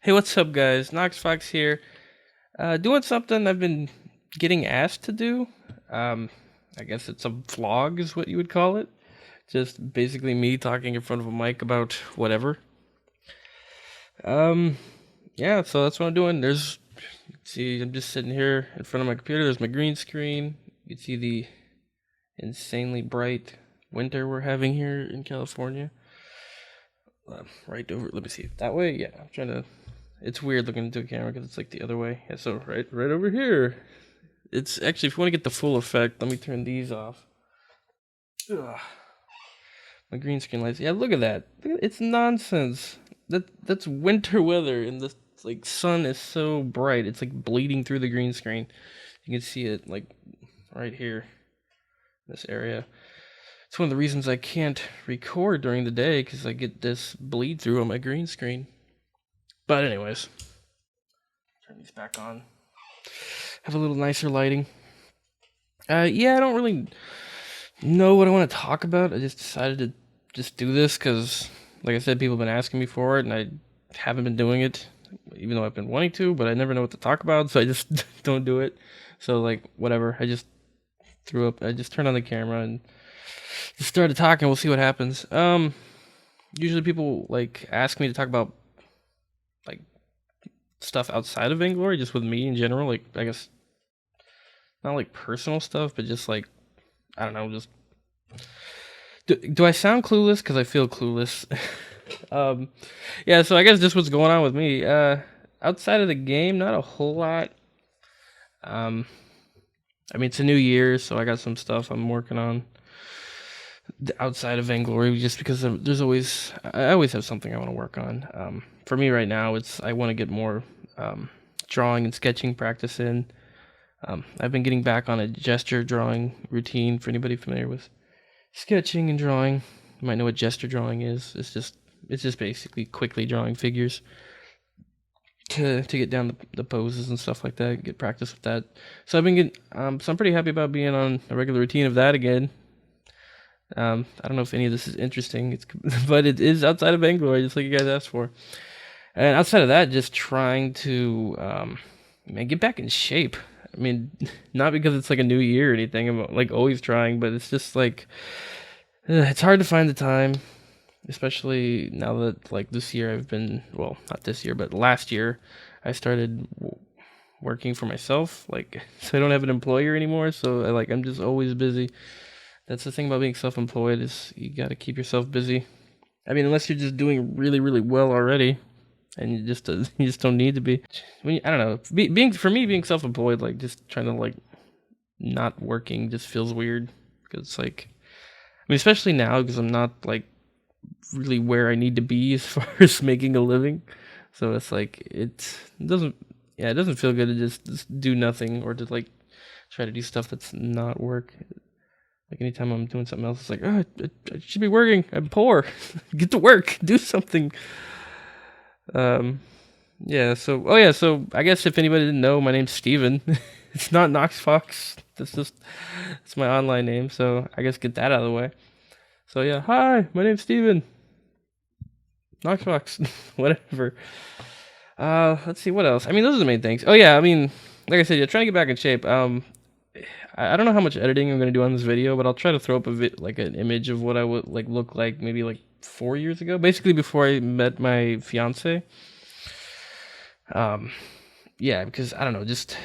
Hey, what's up, guys? Noxfox here. Doing something I've been getting asked to do. Um, I guess it's a vlog, is what you would call it. Just basically me talking in front of a mic about whatever. Um, yeah, so that's what I'm doing. See, I'm just sitting here in front of my computer. There's my green screen. You can see the insanely bright winter we're having here in California. Right over, let me see. That way? Yeah, I'm trying to. It's weird looking into a camera because it's like the other way. Yeah, so right over here. It's actually, if you want to get the full effect, let me turn these off. Ugh. My green screen lights. Yeah, look at that. It's nonsense. That's winter weather, and the like sun is so bright. It's like bleeding through the green screen. You can see it like right here, this area. It's one of the reasons I can't record during the day because I get this bleed through on my green screen. But anyways, turn these back on. Have a little nicer lighting. Yeah, I don't really know what I want to talk about. I just decided to just do this because, like I said, people have been asking me for it, and I haven't been doing it, even though I've been wanting to, but I never know what to talk about, so I just don't do it. So, like, whatever. I just I just turned on the camera and just started talking. We'll see what happens. Usually people, like, ask me to talk about, like, stuff outside of Vainglory, just with me in general. Like, I guess, not like personal stuff, but just like, I don't know, just do I sound clueless? Because I feel clueless. um, yeah. So I guess just what's going on with me. Outside of the game, not a whole lot. Um, I mean, it's a new year, so I got some stuff I'm working on outside of Vainglory, just because I always have something I want to work on. For me right now, I want to get more drawing and sketching practice in. I've been getting back on a gesture drawing routine. For anybody familiar with sketching and drawing, you might know what gesture drawing is. It's just basically quickly drawing figures to get down the poses and stuff like that. Get practice with that. So so I'm pretty happy about being on a regular routine of that again. I don't know if any of this is interesting. But it is outside of Vainglory, just like you guys asked for. And outside of that, just trying to get back in shape. I mean, not because it's like a new year or anything. I'm like always trying, but it's just like it's hard to find the time, especially now that like this year not this year, but last year I started working for myself. Like, so I don't have an employer anymore. So I'm just always busy. That's the thing about being self-employed is you got to keep yourself busy. I mean, unless you're just doing really, really well already, and you just don't need to be. I don't know. Being self-employed, like just trying to like not working just feels weird because it's like, I mean, especially now because I'm not like really where I need to be as far as making a living. So it's like it doesn't feel good to just do nothing or to like try to do stuff that's not work. Like anytime I'm doing something else, it's like, oh, I should be working. I'm poor. Get to work. Do something. Yeah. So I guess if anybody didn't know, my name's Steven. It's not Noxfox. It's my online name. So I guess get that out of the way. So yeah, hi, my name's Steven. Noxfox. Whatever. Let's see what else. I mean, those are the main things. Oh yeah, I mean, like I said, you're trying to get back in shape. I don't know how much editing I'm gonna do on this video, but I'll try to throw up like an image of what I would like look like maybe like 4 years ago, basically before I met my fiance. Um, yeah, because I don't know, just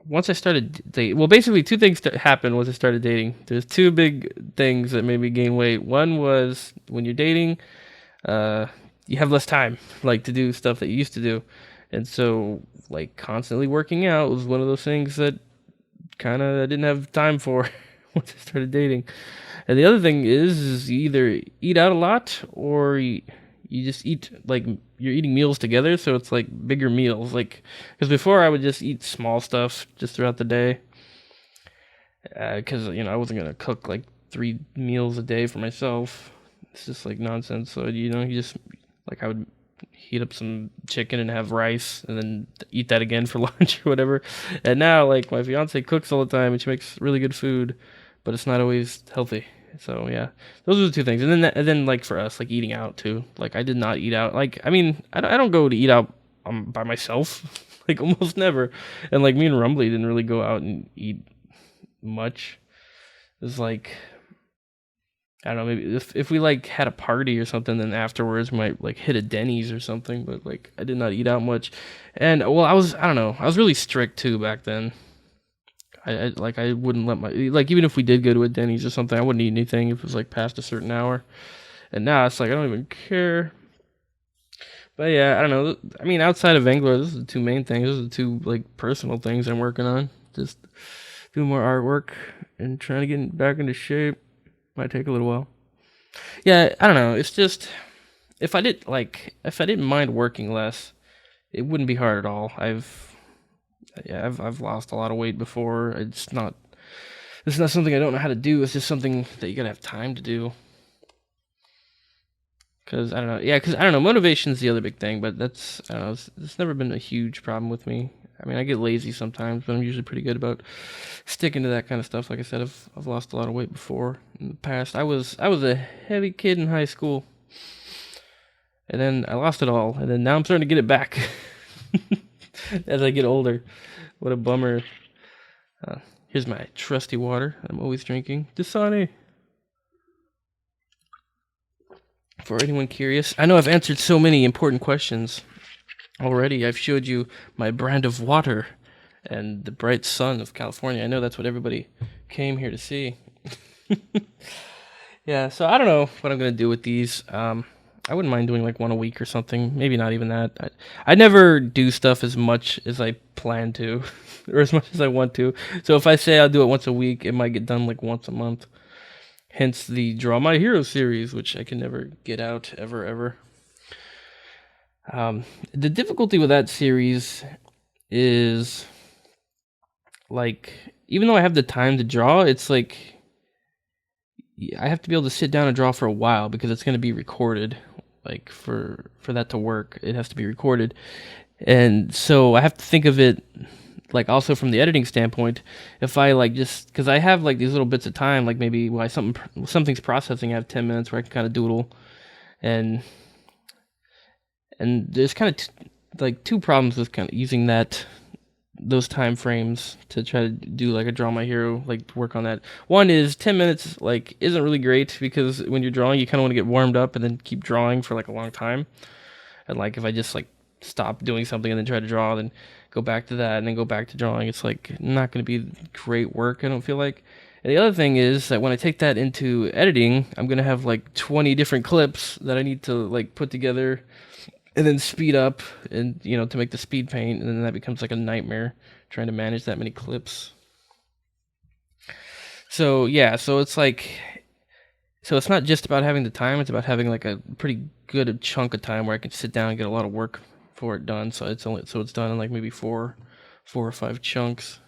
once I started dating. Well, basically two things happened once I started dating. There's two big things that made me gain weight. One was when you're dating, uh, you have less time, like to do stuff that you used to do, and so like constantly working out was one of those things that kind of I didn't have time for once I started dating. And the other thing is you either eat out a lot or you just eat like you're eating meals together, so it's like bigger meals. Like because before I would just eat small stuff just throughout the day, because I wasn't gonna cook like 3 meals a day for myself. It's just like nonsense. So you just like I would heat up some chicken and have rice and then eat that again for lunch or whatever. And now like my fiance cooks all the time and she makes really good food, but it's not always healthy. So yeah, those are the two things. And then like for us, like eating out too. Like I did not eat out. Like I mean, I don't go to eat out by myself, like almost never. And like me and Rumbly didn't really go out and eat much. It was like I don't know, maybe if we like had a party or something, then afterwards we might like hit a Denny's or something. But like I did not eat out much, and well, I don't know, I was really strict too back then. I wouldn't let my like even if we did go to a Denny's or something, I wouldn't eat anything if it was like past a certain hour. And now it's like I don't even care. But yeah, I don't know. I mean, outside of Angler, this is the two main things. Those are the two like personal things I'm working on. Just doing more artwork and trying to get back into shape. Might take a little while. Yeah, I don't know. It's just if I didn't mind working less, it wouldn't be hard at all. I've lost a lot of weight before. It's not something I don't know how to do. It's just something that you gotta have time to do. Cause I don't know. Yeah, cause I don't know. Motivation's the other big thing, but that's I don't know. It's never been a huge problem with me. I mean, I get lazy sometimes, but I'm usually pretty good about sticking to that kind of stuff. Like I said, I've lost a lot of weight before in the past. I was a heavy kid in high school, and then I lost it all, and then now I'm starting to get it back as I get older. What a bummer. Here's my trusty water I'm always drinking. Dasani. For anyone curious, I know I've answered so many important questions already. I've showed you my brand of water and the bright sun of California. I know that's what everybody came here to see. Yeah, so I don't know what I'm gonna do with these. I wouldn't mind doing like one a week or something. Maybe not even that. I never do stuff as much as I plan to, or as much as I want to. So if I say I'll do it once a week, it might get done like once a month. Hence the Draw My Hero series, which I can never get out ever. The difficulty with that series is like even though I have the time to draw, it's like I have to be able to sit down and draw for a while because it's going to be recorded. Like for that to work, it has to be recorded, and so I have to think of it like also from the editing standpoint. If I like just because I have like these little bits of time, like maybe while something's processing, I have 10 minutes where I can kind of doodle, and there's kind of like two problems with kind of using those time frames to try to do like a Draw My Hero, like work on that. One is 10 minutes like isn't really great because when you're drawing you kind of want to get warmed up and then keep drawing for like a long time. And like if I just like stop doing something and then try to draw, then go back to that and then go back to drawing, it's like not going to be great work, I don't feel like. And the other thing is that when I take that into editing, I'm going to have like 20 different clips that I need to like put together and then speed up and to make the speed paint, and then that becomes like a nightmare trying to manage that many clips. So yeah, so it's not just about having the time, it's about having like a pretty good chunk of time where I can sit down and get a lot of work for it done. So it's done in like maybe four or five chunks.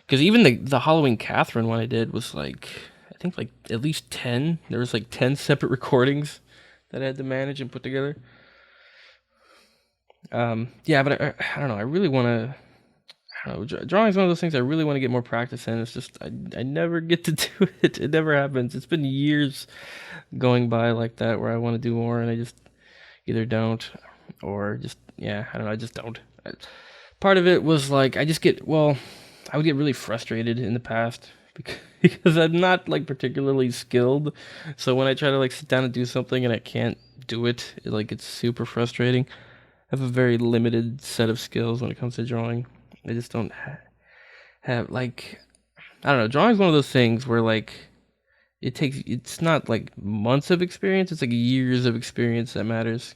Because even the Halloween Catherine one I did was like I think like at least 10. There was like 10 separate recordings that I had to manage and put together. Yeah, but I don't know. I really want to. I don't know. Drawing is one of those things I really want to get more practice in. It's just I never get to do it. It never happens. It's been years going by like that where I want to do more and I just either don't or just I don't know. I just don't. Part of it was like I would get really frustrated in the past because I'm not like particularly skilled. So when I try to like sit down and do something and I can't do it, it's super frustrating. I have a very limited set of skills when it comes to drawing. I just don't have like I don't know. Drawing is one of those things where like it's not like months of experience. It's like years of experience that matters.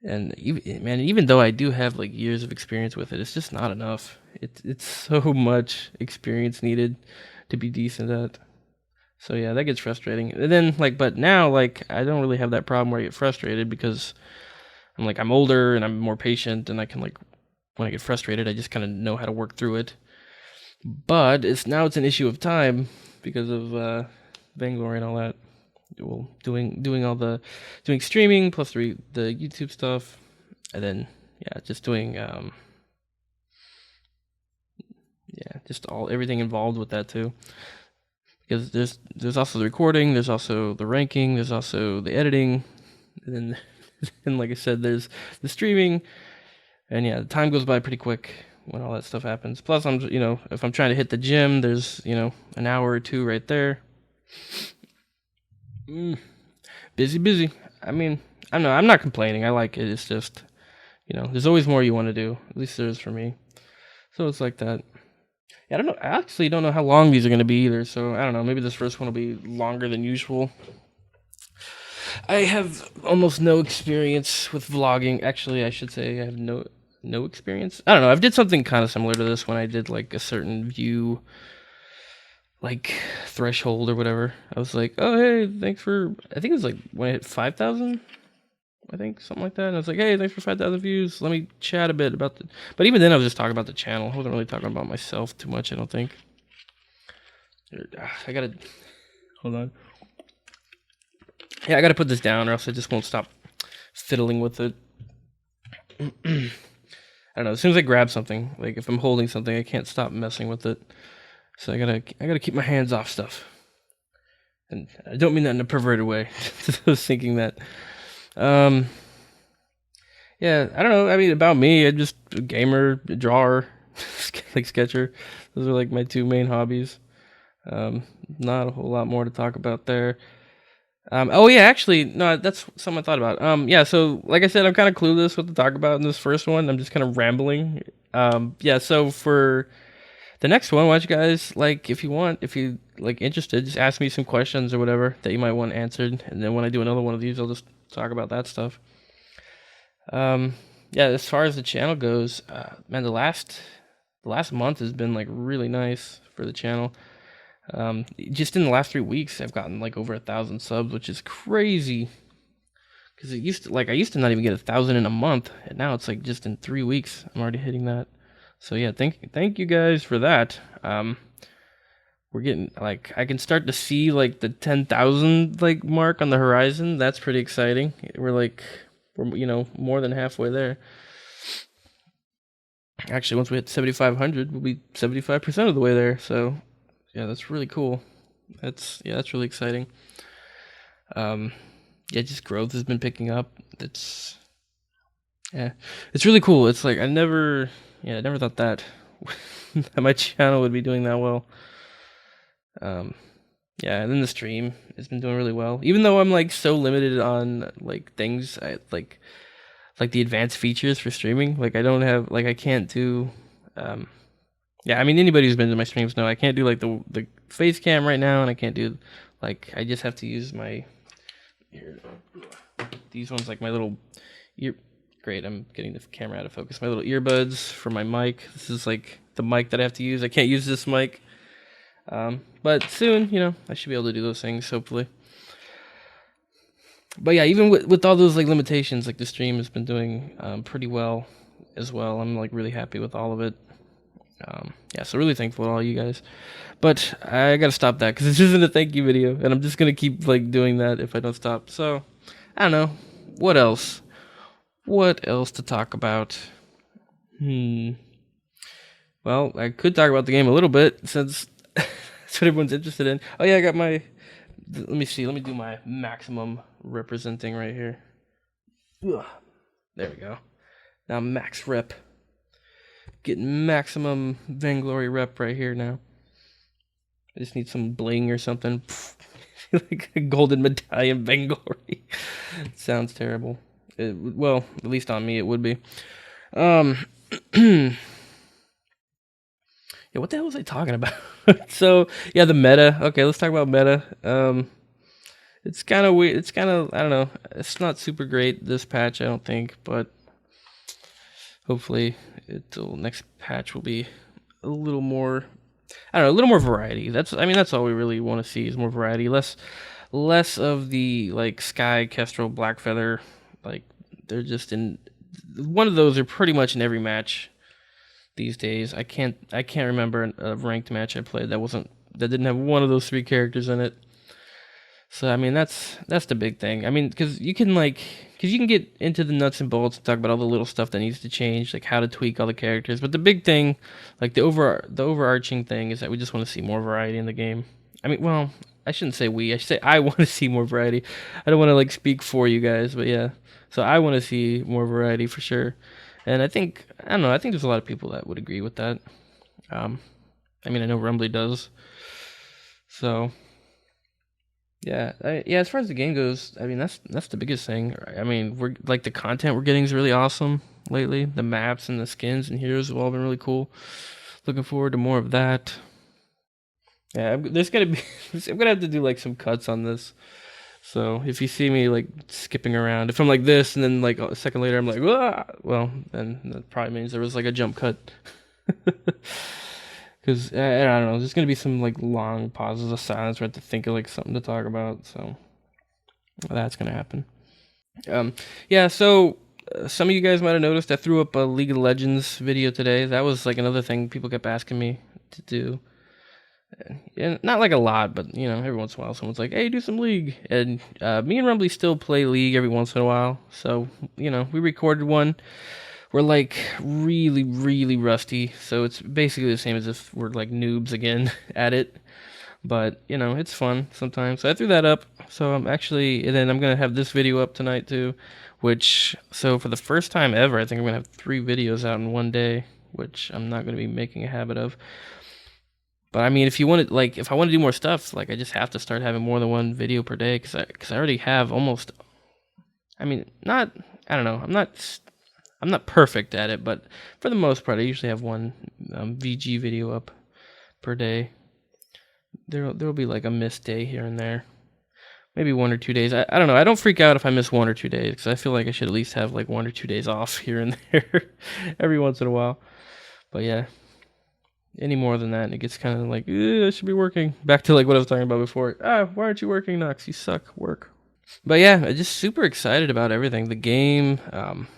And even though I do have like years of experience with it, it's just not enough. It's so much experience needed to be decent at. So yeah, that gets frustrating. And then but now like I don't really have that problem where I get frustrated because I'm older and I'm more patient and I can when I get frustrated I just kind of know how to work through it. But it's an issue of time because of Vainglory and all that. Well, doing streaming plus the YouTube stuff, and then just doing just everything involved with that too. because there's also the recording, there's also the ranking, there's also the editing, and then and like I said, there's the streaming, and yeah, the time goes by pretty quick when all that stuff happens. Plus, if I'm trying to hit the gym, there's an hour or two right there. Busy. I mean, I don't know. I'm not complaining. I like it. It's just, there's always more you want to do. At least there is for me. So it's like that. Yeah, I don't know. I actually don't know how long these are going to be either. So I don't know. Maybe this first one will be longer than usual. I have almost no experience with vlogging. Actually, I should say I have no experience. I don't know. I've did something kind of similar to this when I did like a certain view, like threshold or whatever. I was like, oh hey, thanks for. I think it was like when I hit 5,000. I think something like that. And I was like, hey, thanks for 5,000 views. Let me chat a bit about the. But even then, I was just talking about the channel. I wasn't really talking about myself too much. I don't think. I gotta hold on. Yeah, I gotta put this down, or else I just won't stop fiddling with it. I don't know. As soon as I grab something, like if I'm holding something, I can't stop messing with it. So I gotta keep my hands off stuff. And I don't mean that in a perverted way. I was thinking that. Yeah, I don't know. I mean, about me, I'm just a gamer, a drawer, like sketcher. Those are like my two main hobbies. Not a whole lot more to talk about there. Oh yeah, actually, no, that's something I thought about. Yeah, so like I said, I'm kind of clueless what to talk about in this first one. I'm just kind of rambling. Yeah, so for the next one, why don't you guys if you like interested, just ask me some questions or whatever that you might want answered, and then when I do another one of these, I'll just talk about that stuff. Yeah, as far as the channel goes, man, the last month has been like really nice for the channel. Just in the last 3 weeks, I've gotten like over 1,000 subs, which is crazy. Because I used to not even get 1,000 in a month, and now it's like just in 3 weeks, I'm already hitting that. So yeah, thank you guys for that. We're getting I can start to see like the 10,000 mark on the horizon. That's pretty exciting. We're more than halfway there. Actually, once we hit 7,500, we'll be 75% of the way there. So yeah, that's really cool. That's really exciting. Yeah, just growth has been picking up. It's really cool. It's like I never thought that my channel would be doing that well. Yeah, and then the stream has been doing really well. Even though I'm like so limited on things I like the advanced features for streaming. Like I don't have I can't do yeah, I mean anybody who's been to my streams know I can't do the face cam right now, and I can't do I just have to use my these ones my little ear. Great, I'm getting the camera out of focus. My little earbuds for my mic. This is the mic that I have to use. I can't use this mic. But soon, I should be able to do those things, hopefully. But yeah, even with all those limitations, the stream has been doing pretty well as well. I'm really happy with all of it. Yeah, so really thankful to all you guys. But I gotta stop that because this isn't a thank you video, and I'm just gonna keep doing that if I don't stop. So I don't know what else. What else to talk about? Well, I could talk about the game a little bit since that's what everyone's interested in. Oh yeah, I got my. Let me see. Let me do my maximum representing right here. Ugh. There we go. Now max rep. Getting maximum Vainglory rep right here now. I just need some bling or something. Like a golden medallion Vainglory. Sounds terrible. Well, at least on me it would be. Yeah, what the hell was I talking about? So, yeah, the meta. Okay, let's talk about meta. It's kind of weird. It's kind of, I don't know. It's not super great this patch, I don't think, but hopefully next patch will be a little more, I don't know, a little more variety. That's all we really want to see is more variety. Less of the Sky, Kestrel, Blackfeather. They're just in one of those are pretty much in every match these days. I can't remember a ranked match I played that didn't have one of those three characters in it. So I mean that's the big thing. I mean because you can get into the nuts and bolts and talk about all the little stuff that needs to change, how to tweak all the characters. But the big thing, the overarching thing, is that we just want to see more variety in the game. I mean, well, I shouldn't say we. I should say I want to see more variety. I don't want to like speak for you guys, but yeah. So I want to see more variety for sure. And I don't know. I think there's a lot of people that would agree with that. Um, I mean, I know Rumbly does. So yeah, yeah. As far as the game goes, I mean, that's the biggest thing. I mean, we're like the content we're getting is really awesome lately. The maps and the skins and heroes have all been really cool. Looking forward to more of that. Yeah, there's gonna be. I'm gonna have to do like some cuts on this. So if you see me like skipping around, if I'm like this and then like a second later I'm like, "Wah!" Well, then that probably means there was like a jump cut. Because I don't know, there's gonna be some like long pauses of silence where I have to think of like something to talk about. So that's gonna happen. Yeah. So some of you guys might have noticed I threw up a League of Legends video today. That was like another thing people kept asking me to do. Yeah, not like a lot, but you know, every once in a while, someone's like, "Hey, do some League," and me and Rumbly still play League every once in a while. So you know, we recorded one. We're like really, really rusty, so it's basically the same as if we're like noobs again at it. But you know, it's fun sometimes. So I threw that up. So I'm actually, and then I'm gonna have this video up tonight too. Which, so for the first time ever, I think I'm gonna have 3 videos out in one day, which I'm not gonna be making a habit of. But I mean, if you want to, like, if I want to do more stuff, like, I just have to start having more than one video per day, cause I already have almost. I mean, not. I don't know. I'm not perfect at it, but for the most part, I usually have one VG video up per day. There'll be like a missed day here and there, maybe 1 or 2 days. I don't know. I don't freak out if I miss 1 or 2 days, because I feel like I should at least have like 1 or 2 days off here and there every once in a while. But yeah. Any more than that, it gets kind of like, I should be working. Back to like what I was talking about before. Why aren't you working, Nox? You suck. Work. But yeah, I'm just super excited about everything. The game,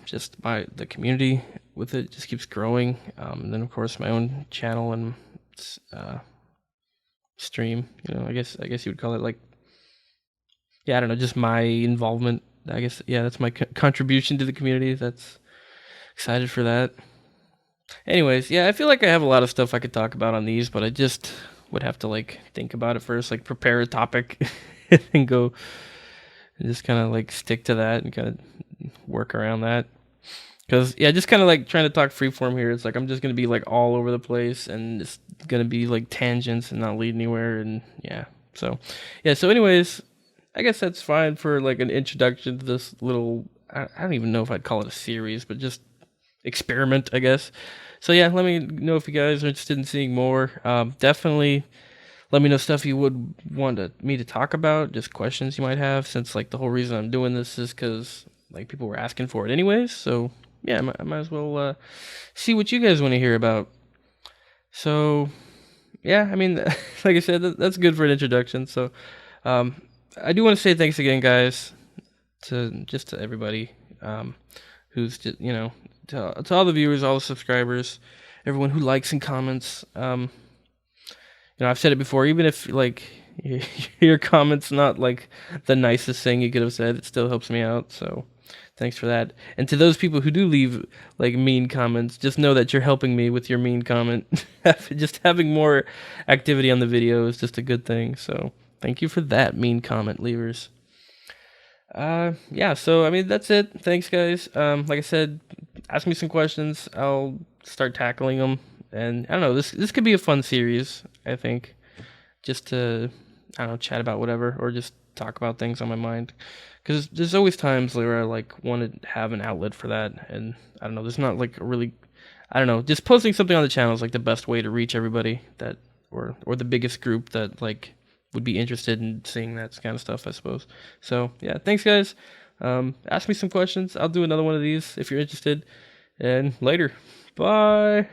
just the community with it just keeps growing. And then of course my own channel and stream. You know, I guess you would call it like, yeah, I don't know, just my involvement. I guess yeah, that's my contribution to the community. That's excited for that. Anyways, yeah, I feel like I have a lot of stuff I could talk about on these, but I just would have to like think about it first, like prepare a topic and go and just kind of like stick to that and kind of work around that. Cause yeah, just kind of like trying to talk freeform here. It's like I'm just gonna be like all over the place and it's gonna be like tangents and not lead anywhere. And yeah, so yeah. So anyways, I guess that's fine for like an introduction to this little. I don't even know if I'd call it a series, but just experiment, I guess. So yeah, let me know if you guys are interested in seeing more. Definitely let me know stuff you would want me to talk about, just questions you might have, since like the whole reason I'm doing this is because like people were asking for it anyways. So yeah, I might as well see what you guys want to hear about. So yeah, I mean, like I said, that's good for an introduction. So I do want to say thanks again, guys, to everybody who's just, you know, to all the viewers, all the subscribers, everyone who likes and comments. You know, I've said it before, even if like your comment's not like the nicest thing you could have said, it still helps me out. So thanks for that. And to those people who do leave like mean comments, just know that you're helping me with your mean comment. Just having more activity on the video is just a good thing. So thank you for that, mean comment leavers. Yeah, so I mean that's it. Thanks guys. Like I said, ask me some questions. I'll start tackling them. And I don't know, this could be a fun series, I think. Just to, I don't know, chat about whatever or just talk about things on my mind. Cuz there's always times where I like want to have an outlet for that, and I don't know, there's not like a really, I don't know, just posting something on the channel is like the best way to reach everybody that or the biggest group that like would be interested in seeing that kind of stuff, I suppose. So yeah, thanks guys. Ask me some questions. I'll do another one of these if you're interested. And later. Bye.